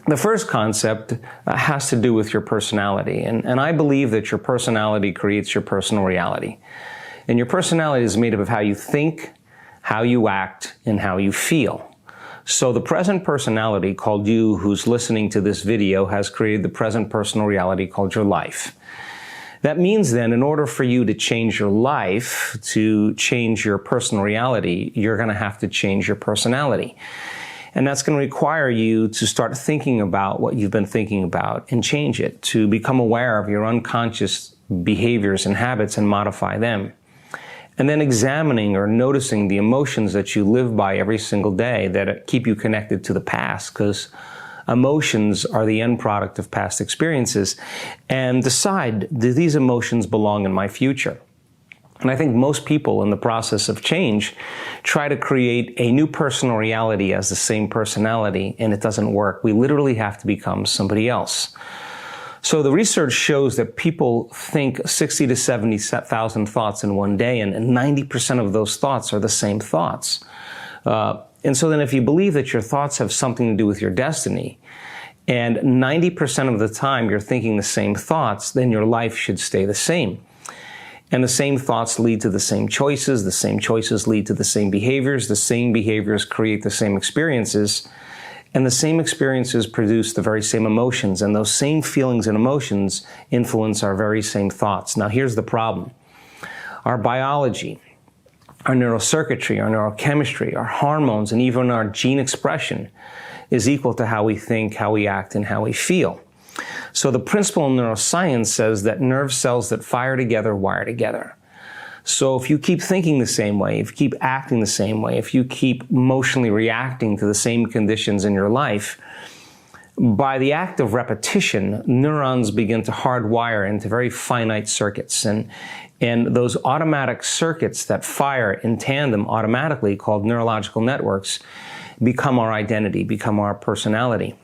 The first concept has to do with your personality. And I believe that your personality creates your personal reality. And your personality is made up of how you think, how you act, and how you feel. So the present personality called you, who's listening to this video, has created the present personal reality called your life. That means then, in order for you to change your life, to change your personal reality, you're going to have to change your personality. And that's going to require you to start thinking about what you've been thinking about and change it, to become aware of your unconscious behaviors and habits and modify them. And then examining or noticing the emotions that you live by every single day that keep you connected to the past, because emotions are the end product of past experiences, and decide, do these emotions belong in my future? And I think most people in the process of change try to create a new personal reality as the same personality, and it doesn't work. We literally have to become somebody else. So the research shows that people think 60 to 70,000 thoughts in one day, and 90% of those thoughts are the same thoughts. And so then if you believe that your thoughts have something to do with your destiny, and 90% of the time you're thinking the same thoughts, then your life should stay the same. And the same thoughts lead to the same choices lead to the same behaviors create the same experiences, and the same experiences produce the very same emotions, and those same feelings and emotions influence our very same thoughts. Now here's the problem. Our biology, our neurocircuitry, our neurochemistry, our hormones, and even our gene expression is equal to how we think, how we act, and how we feel. So the principle in neuroscience says that nerve cells that fire together wire together. So if you keep thinking the same way, if you keep acting the same way, if you keep emotionally reacting to the same conditions in your life, by the act of repetition, neurons begin to hardwire into very finite circuits. And those automatic circuits that fire in tandem automatically, called neurological networks, become our identity, become our personality.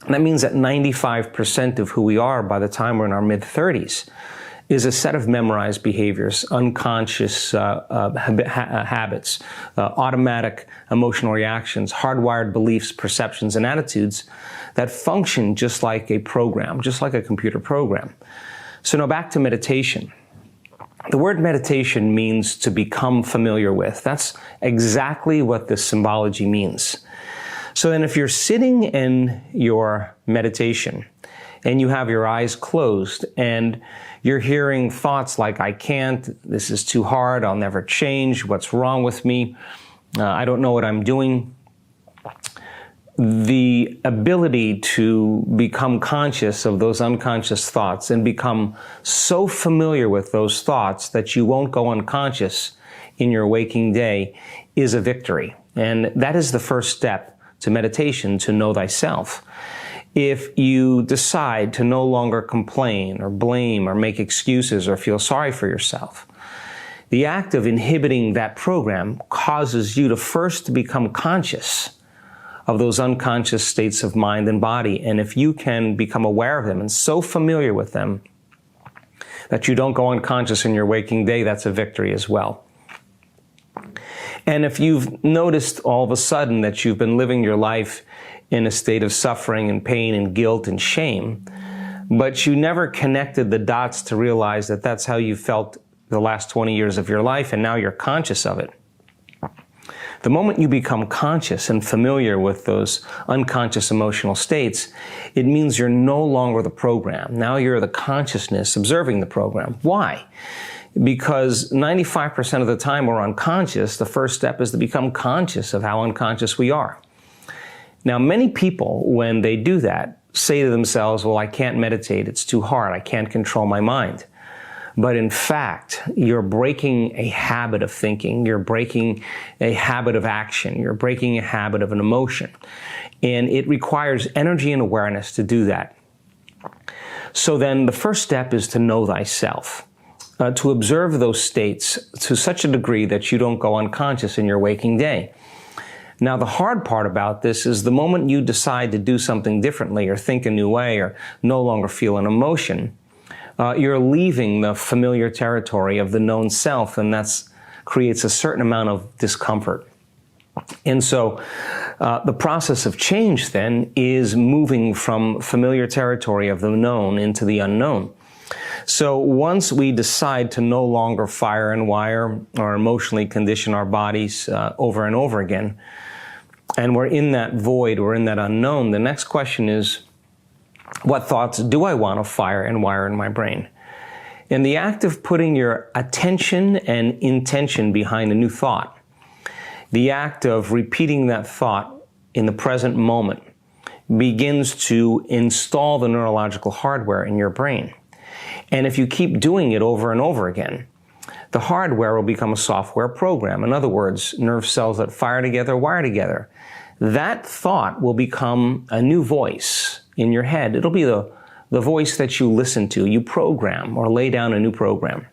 And that means that 95% of who we are by the time we're in our mid-30s is a set of memorized behaviors, unconscious habits, automatic emotional reactions, hardwired beliefs, perceptions, and attitudes that function just like a program, just like a computer program. So now back to meditation. The word meditation means to become familiar with. That's exactly what this symbology means. So then if you're sitting in your meditation and you have your eyes closed and you're hearing thoughts like, I can't, this is too hard, I'll never change, what's wrong with me, I don't know what I'm doing. The ability to become conscious of those unconscious thoughts and become so familiar with those thoughts that you won't go unconscious in your waking day is a victory. And that is the first step to meditation, to know thyself. If you decide to no longer complain or blame or make excuses or feel sorry for yourself, the act of inhibiting that program causes you to first become conscious of those unconscious states of mind and body. And if you can become aware of them and so familiar with them that you don't go unconscious in your waking day, that's a victory as well. And if you've noticed all of a sudden that you've been living your life in a state of suffering and pain and guilt and shame, but you never connected the dots to realize that that's how you felt the last 20 years of your life, and now you're conscious of it. The moment you become conscious and familiar with those unconscious emotional states, it means you're no longer the program. Now you're the consciousness observing the program. Why? Because 95% of the time we're unconscious. The first step is to become conscious of how unconscious we are. Now, many people, when they do that, say to themselves, well, I can't meditate, it's too hard, I can't control my mind. But in fact, you're breaking a habit of thinking, you're breaking a habit of action, you're breaking a habit of an emotion. And it requires energy and awareness to do that. So then the first step is to know thyself, to observe those states to such a degree that you don't go unconscious in your waking day. Now, the hard part about this is the moment you decide to do something differently or think a new way or no longer feel an emotion, you're leaving the familiar territory of the known self, and that creates a certain amount of discomfort. And so The process of change, then, is moving from familiar territory of the known into the unknown. So once we decide to no longer fire and wire or emotionally condition our bodies over and over again, and we're in that void, we're in that unknown, the next question is, what thoughts do I want to fire and wire in my brain? In the act of putting your attention and intention behind a new thought, the act of repeating that thought in the present moment begins to install the neurological hardware in your brain. And if you keep doing it over and over again, the hardware will become a software program. In other words, nerve cells that fire together, wire together. That thought will become a new voice in your head. It'll be the voice that you listen to, you program or lay down a new program.